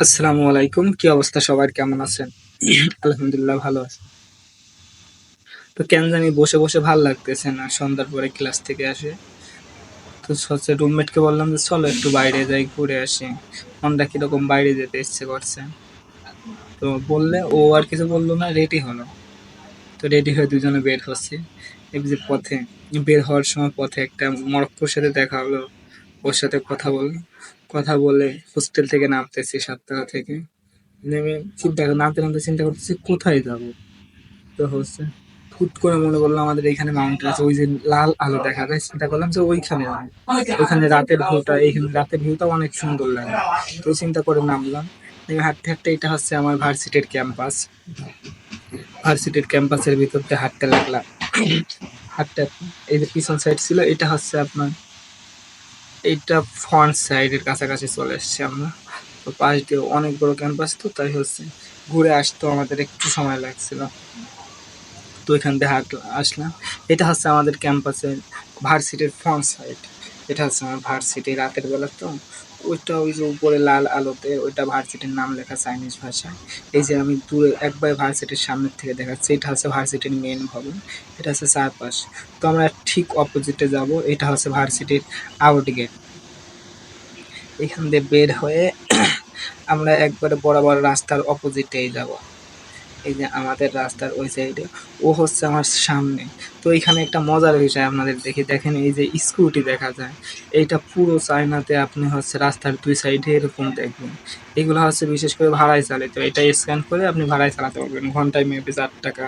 আসসালামু আলাইকুম। কি অবস্থা সবার? কেমন আছেন? আলহামদুলিল্লাহ ভালো আছি। তো কেন জানি বসে, বসে ভাল লাগতেছে না। সন্ধ্যার পরে ক্লাস থেকে আসে। তো হচ্ছে রুমমেটকে বললাম যে, "চলো একটু বাইরে যাই, ঘুরে আসি।" মনটা কিরকম বাইরে যেতে ইচ্ছে করছে। তো বললে ও আর কিছু বলল না, রেডি হলো। তো রেডি হয়ে দুজনে বের হচ্ছি। এই যে পথে বের হওয়ার সময় পথে একটা মরক্কোর সাথে দেখা হলো। ওর সাথে কথা বললাম। কথা বলে হোস্টেল থেকে নামতেছি 7 টাকা থেকে। নেমে নামতে, নামতে চিন্তা করতেছি কোথায় যাবো? তো হচ্ছে হুট করে মনে করলাম আমাদের এখানে মাউন্টেন আছে, ওই যে লাল আলো দেখা যায়, চিন্তা করলাম যে ওইখানে যাবো। ওইখানে রাতের ভিউটা, এইখানে রাতের ভিউটা অনেক সুন্দর লাগে। তো চিন্তা করে নামলাম। নেমে হাঁটতে হাঁটতে, এটা হচ্ছে আমার ভার্সিটির ক্যাম্পাস। ভার্সিটির ক্যাম্পাসের ভিতর দিয়ে হাঁটতে লাগলাম। হাঁটতে হাঁটতে এই যে পিছন সাইড ছিল, এটা হচ্ছে আপনার এইটা ফ্রন্ট সাইডের কাছাকাছি চলে এসেছি আমরা। তো পাশ দিয়ে অনেক বড় ক্যাম্পাস, তো তাই হচ্ছে ঘুরে আসতেও আমাদের একটু সময় লাগছিল। তো এখান দিয়ে আসলাম। এটা হচ্ছে আমাদের ক্যাম্পাসের ভার্সিটির ফ্রন্ট সাইড। এটা হচ্ছে আমার ভার্সিটি, রাতের বেলা তো ওইটা, ওই যে উপরে লাল আলোতে ওইটা ভার্সিটির নাম লেখা চাইনিজ ভাষায়। এই যে আমি দূরে একবার ভার্সিটির সামনের থেকে দেখাচ্ছি, এটা হচ্ছে ভার্সিটির মেন ভবন। এটা হচ্ছে চারপাশ। তো আমরা ঠিক অপোজিটে যাব, এটা হচ্ছে ভার্সিটির আউট গেট। এখান দিয়ে বের হয়ে আমরা একবারে বরাবর রাস্তার অপোজিটেই যাব। এই যে আমাদের রাস্তার ওই সাইডে, ও হচ্ছে আমার সামনে। তো এইখানে একটা মজার বিষয় আপনাদের দেখি, দেখেন এই যে স্কুটি দেখা যায়, এইটা পুরো চায়নাতে আপনি হচ্ছে রাস্তার 2 সাইডে এরকম দেখবেন। এগুলো হচ্ছে বিশেষ করে ভাড়ায় চালিত। এটা স্ক্যান করে আপনি ভাড়ায় চালাতে পারবেন। ঘন্টায় মেবি 4 টাকা,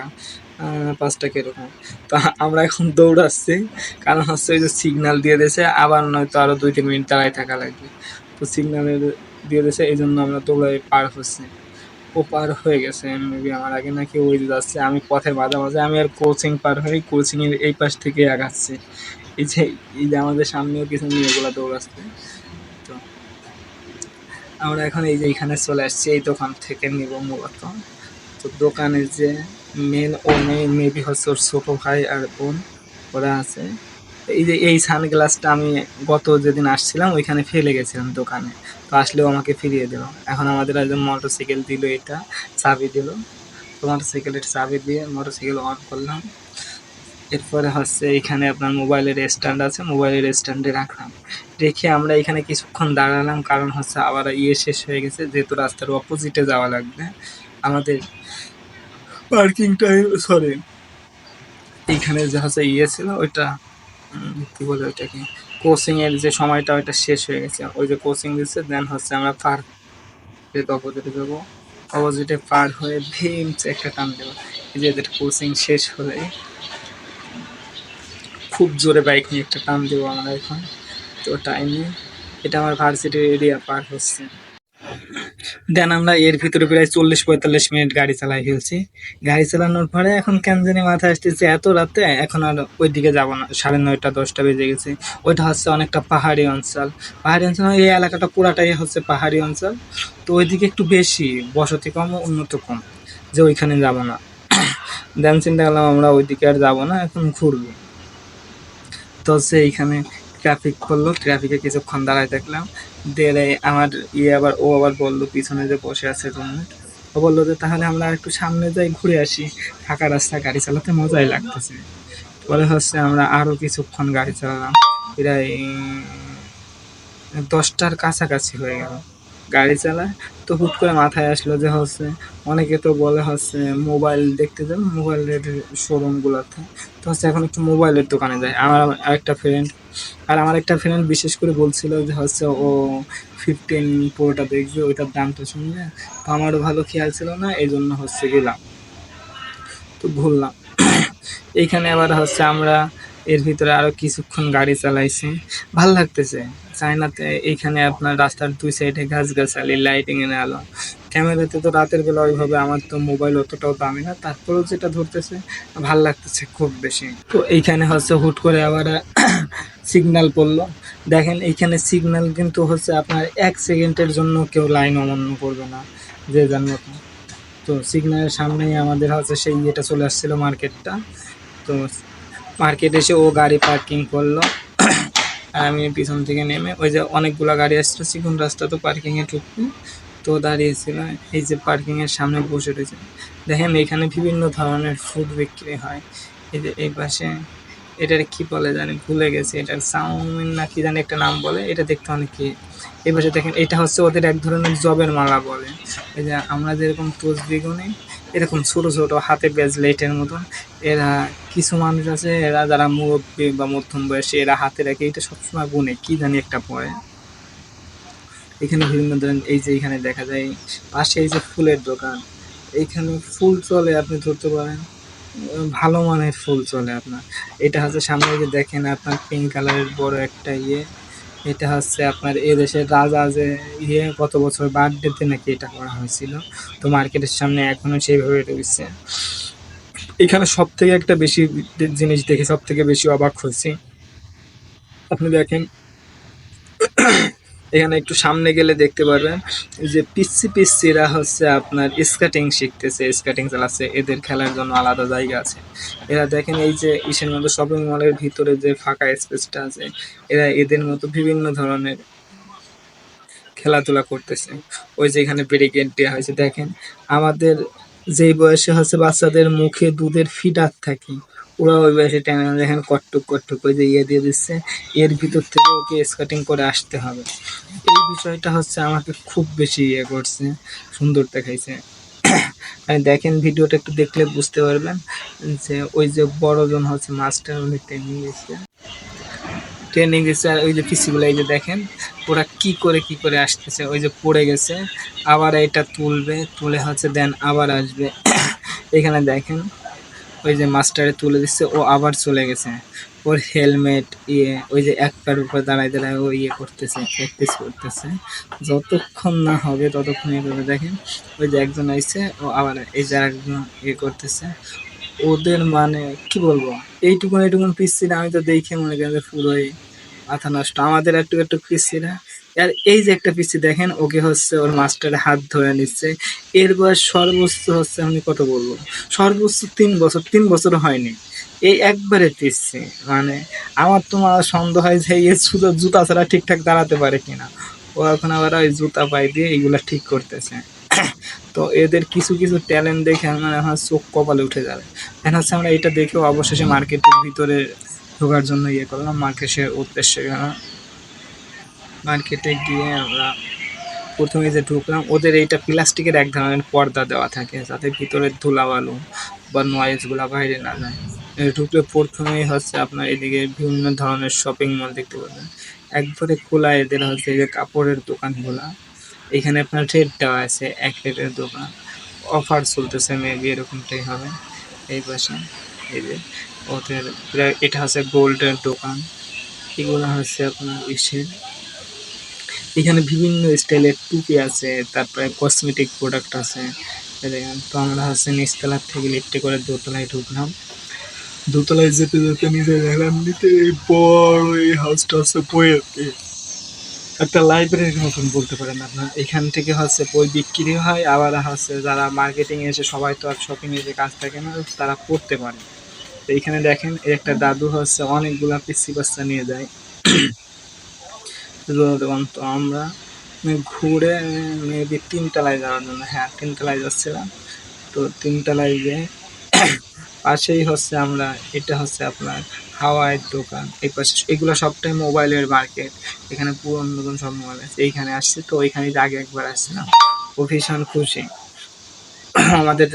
5 টাকা এরকম। তো আমরা এখন দৌড়াচ্ছি, কারণ হচ্ছে ওই যে সিগন্যাল দিয়ে দিয়েছে, আবার নয়তো আরো 2-3 মিনিট দাঁড়ায় থাকা লাগবে। তো সিগন্যালের দিয়ে দিয়েছে, এই জন্য আমরা দৌড়াই পার হচ্ছি। ও পার হয়ে গেছে মেবি আমার আগে, নাকি ওই যে যাচ্ছে। আমি পথের মাঝামাঝি, আমি আর কোচিং পার হয়ে কোচিং এর এই পাশ থেকে আগাচ্ছি। এই যে এই যে আমাদের সামনেও কিছু মেয়েগুলা দৌড়াচ্ছে। তো আমরা এখন এই যে এখানে চলে আসছি, এই দোকান থেকে নিব মূলত। তো দোকানের যে মেন ওনে মেবি হচ্ছে ওর ছোট ভাই আর বোন, ওরা আছে। এই যে এই সানগ্লাসটা আমি গত যেদিন আসছিলাম ওইখানে ফেলে গেছিলাম দোকানে। তো আসলেও আমাকে ফিরিয়ে দিল। এখন আমাদের একজন মোটরসাইকেল দিল, এটা চাবি দিল। তো মোটরসাইকেলের চাবি দিয়ে মোটরসাইকেল অন করলাম। এরপরে হচ্ছে এখানে আপনার মোবাইলের স্ট্যান্ড আছে, মোবাইলের স্ট্যান্ডে রাখলাম। রেখে আমরা এখানে কিছুক্ষণ দাঁড়ালাম, কারণ হচ্ছে আবার শেষ হয়ে গেছে, যেহেতু রাস্তার অপোজিটে যাওয়া লাগবে আমাদের। পার্কিংটা, সরি, এইখানে যে হচ্ছে ছিল ওইটা, কি বলে ওইটাকে, কোচিং এর যে সময়টা ওইটা শেষ হয়ে গেছে। ওই যে কোচিং দিচ্ছে, দেন হচ্ছে আমরা পার অপোজিটে যাবো। অপোজিটে পার হয়ে ভেমস একটা টান দেবো। এই যে এদের কোচিং শেষ হলে খুব জোরে বাইক নিয়ে একটা টান দেবো আমরা এখন। তো টাইমে এটা আমার ভার্সিটির এরিয়া পার হচ্ছে। দেন আমরা এর ভিতরে প্রায় 40-45 মিনিট গাড়ি চালাই ফেলছি। গাড়ি চালানোর পরে এখন কেন জানি মাথায় আসতেছে এত রাতে এখন আর ওই দিকে যাবো না। 9:30-10টা বেজে গেছে। ওইটা হচ্ছে অনেকটা পাহাড়ি অঞ্চল। পাহাড়ি অঞ্চল এই এলাকাটা পুরাটাই হচ্ছে পাহাড়ি অঞ্চল। তো ওইদিকে একটু বেশি বসতি কম, উন্নত কম, যে ওইখানে যাবো না। দেন চিন্তা করলাম আমরা ওইদিকে আর যাবো না, এখন ঘুরবো। তো হচ্ছে এইখানে ট্রাফিক পড়লো, ট্রাফিকে কিছুক্ষণ দাঁড়ায় দেখলাম। দিয়ে আমার ও আবার বললো, পিছনে যে বসে আছে রুমমেট, ও বললো যে তাহলে আমরা একটু সামনে যাই, ঘুরে আসি। ফাঁকা রাস্তা গাড়ি চালাতে মজাই লাগতেছে। পরে হচ্ছে আমরা আরো কিছুক্ষণ গাড়ি চালালাম, প্রায় 10টার কাছাকাছি হয়ে গেল গাড়ি চালায়। তো হুট করে মাথায় আসলো যে হচ্ছে অনেকে তো বলে হচ্ছে মোবাইল দেখতে যাবে মোবাইলের শোরুম গুলাতে। তো হচ্ছে এখন একটু মোবাইলের দোকানে যায়। আমার একটা ফ্রেন্ড বিশেষ করে বলছিল যে হচ্ছে ও 15 প্রোটা দেখবে, ওইটার দামটা শুনলে। তো আমারও ভালো খেয়াল ছিল না, এই জন্য হচ্ছে গেলাম। তো ঘুরলাম। এইখানে আবার হচ্ছে আমরা এর ভিতরে আরো কিছুক্ষণ গাড়ি চালাইছি। ভাল লাগতেছে চায়নাতে। এইখানে আপনার রাস্তার 2 সাইডে গাছগাছালি, লাইটিং এর আলো। ক্যামেরাতে তো রাতের বেলা ওইভাবে, আমার তো মোবাইল অতটাও দামি না, তারপরেও যেটা ধরতেছে ভাল লাগতেছে খুব বেশি। তো এইখানে হচ্ছে হুট করে আবার সিগন্যাল পড়লো। দেখেন এইখানে সিগন্যাল কিন্তু হচ্ছে আপনার 1 সেকেন্ডের জন্য কেউ লাইন অমান্য করবে না, যে যার মতো। তো সিগন্যালের সামনেই আমাদের হচ্ছে সেই ইয়েটা চলে আসছিল, মার্কেটটা। তো মার্কেট এসে ও গাড়ি পার্কিং করলো। আর আমি পিছন থেকে নেমে, ওই যে অনেকগুলা গাড়ি আসছিল, চিকন রাস্তা তো পার্কিংয়ে ঢুকবো। তো তো দাঁড়িয়েছিল এই যে পার্কিং এর সামনে বসে রয়েছে। দেখেন এখানে বিভিন্ন ধরনের ফুড বিক্রি হয়। এই যে এই পাশে এটার কি বলে জানি ভুলে গেছি, এটার চাউমিন না কি জানি একটা নাম বলে, এটা দেখতে অনেক কি। এই পাশে দেখেন এটা হচ্ছে ওদের এক ধরনের জবের মালা বলে। এই যে আমরা যেরকম তসবিহ গুনি এরকম ছোট ছোট হাতে ব্রেসলেটের মতন এরা কিছু মানুষ আছে, এরা যারা মুরব্বী বা মধ্যম বয়সী এরা হাতে রাখে এটা সবসময় গুনে কি জানি একটা পরে। এখানে বিভিন্ন ধরনের এই যে এখানে দেখা যায় পাশে এই যে ফুলের দোকান, এইখানে ফুল চলে আপনি ধরতে পারেন ভালো মানের ফুল চলে আপনার। এটা হচ্ছে সামনে যে দেখেন আপনার পিঙ্ক কালারের বড় একটা ইয়ে, এটা হচ্ছে আপনার এদেশের রাজা যে গত বছর বার্থডেতে নাকি এটা করা হয়েছিল। তো মার্কেটের সামনে এখনো সেইভাবে রয়েছে। এখানে সব থেকে একটা বেশি জিনিস দেখে সব থেকে বেশি অবাক হয়েছি, আপনি দেখেন এখানে একটু সামনে গেলে দেখতে পারবেন যে পিচ্ছিরা হচ্ছে আপনার স্কেটিং শিখতেছে, স্কেটিং চালাচ্ছে, এদের খেলার জন্য আলাদা জায়গা আছে। এরা দেখেন এই যে ইসের মতো শপিং মলের ভিতরে যে ফাঁকা স্পেসটা আছে, এরা এদের মতো বিভিন্ন ধরনের খেলাধুলা করতেছে। ওই যে এখানে ব্যারিকেড দেওয়া হয়েছে দেখেন, আমাদের যেই বয়সে হচ্ছে বাচ্চাদের মুখে দুধের ফিডার থাকে, ওরা ওই বয়সে টেনে দেখেন কট্টুক কট্টুক ওই যে ইয়ে দিয়ে দিচ্ছে, এর ভিতর থেকে ওকে স্কেটিং করে আসতে হবে। এই বিষয়টা হচ্ছে আমাকে খুব বেশি ইয়ে করছে, সুন্দর দেখাইছে। দেখেন ভিডিওটা একটু দেখলে বুঝতে পারবেন যে ওই যে বড়জন হচ্ছে মাস্টার, উনি ট্রেনিং দিচ্ছে আর ওই যে পিসিগুলো এই যে দেখেন ওরা কি করে আসতেছে, ওই যে পড়ে গেছে আবার এটা তুলবে, তুলে হচ্ছে দেন আবার আসবে। এখানে দেখেন ওই যে মাস্টারে তুলে দিচ্ছে, ও আবার চলে গেছে, ওর হেলমেট ইয়ে ওই যে এক পার উপর দাঁড়ায় ও ইয়ে করতেছে, প্র্যাকটিস করতেছে। যতক্ষণ না হবে ততক্ষণ ইয়ে করবে। দেখেন ওই যে একজন আইছে, ও আবার এই যে একজন ইয়ে করতেছে। ওদের মানে কি বলবো, এইটুকুন পিচ্ছিল আমি তো দেখে মনে করেন যে পুরোই মাথা নষ্ট। আমাদের একটু পিচ্ছিল না। আর এই যে একটা পিচ্ছি দেখেন ওকে হচ্ছে ওর মাস্টারের হাত ধরে নিচ্ছে। এর বয়স সর্বোচ্চ হচ্ছে আমি কত বলবো, সর্বোচ্চ 3 বছর, 3 বছর হয়নি। এই একবারে পিচ্ছি মানে আমার তো সন্দেহ হয় যে এ শুধু জুতা ছাড়া ঠিকঠাক দাঁড়াতে পারে কিনা। ও এখন আবার ওই জুতা পায়ে দিয়ে এইগুলা ঠিক করতেছে। তো এদের কিছু ট্যালেন্ট দেখে আমার এখন চোখ কপালে উঠে যাবে। এখন হচ্ছে আমরা এটা দেখেও অবশেষে মার্কেটের ভিতরে ঢোকার জন্য ইয়ে করলাম, মার্কেটের উদ্দেশ্যে গেলাম। মার্কেটে গিয়ে আমরা প্রথমে যে ঢুকলাম, ওদের এইটা প্লাস্টিকের এক ধরনের পর্দা দেওয়া থাকে যাতে ভিতরে ধুলাবালু বা নয়েজগুলো বাইরে না যায়। ঢুকলে প্রথমেই হচ্ছে আপনার এদিকে বিভিন্ন ধরনের শপিং মল দেখতে পাবেন, একবারে খোলা এদের হচ্ছে যে কাপড়ের দোকানগুলা। এখানে আপনার রেট দেওয়া আছে, এক রেটের দোকান, অফার চলতেছে মেবি এরকমটাই হবে। এই পাশে এই যে ওদের এটা হচ্ছে গোল্ডের দোকান, এগুলো হচ্ছে আপনার ইসের। এখানে বিভিন্ন স্টাইলের টুপি আছে, তারপরে কসমেটিক প্রোডাক্ট আছে। তো আমরা হচ্ছে নিচতলার থেকে লিফটে করে দোতলায় ঢুকলাম। দোতলায় যেতে নিজে দেখলাম নিতে বড় এই হাউসটা হচ্ছে বইয়ের একটা লাইব্রেরির মতন বলতে পারেন আপনার। এখান থেকে হচ্ছে বই বিক্রি হয়, আবার হচ্ছে যারা মার্কেটিং এসে সবাই তো আর শপিং এর যে কাজ থাকে না, তারা পড়তে পারে। তো এইখানে দেখেন একটা দাদু হচ্ছে অনেকগুলা পিচ্ছি বাচ্চা নিয়ে যায়। তো আমরা ঘুরে মেবি 3 তলায় যাওয়ার জন্য, হ্যাঁ 3 তলায় যাচ্ছিলাম। তো 3 তলায় গিয়ে পাশেই হচ্ছে আমরা, এটা হচ্ছে আপনার হাওয়াইয়ের দোকান। এই পাশে এগুলো সবটাই মোবাইলের মার্কেট, এখানে পুরনো নতুন সব মোবাইল আছে। এইখানে আসছি তো ওইখানে আগে একবার আসছিলাম, ও ভীষণ খুশি আমাদের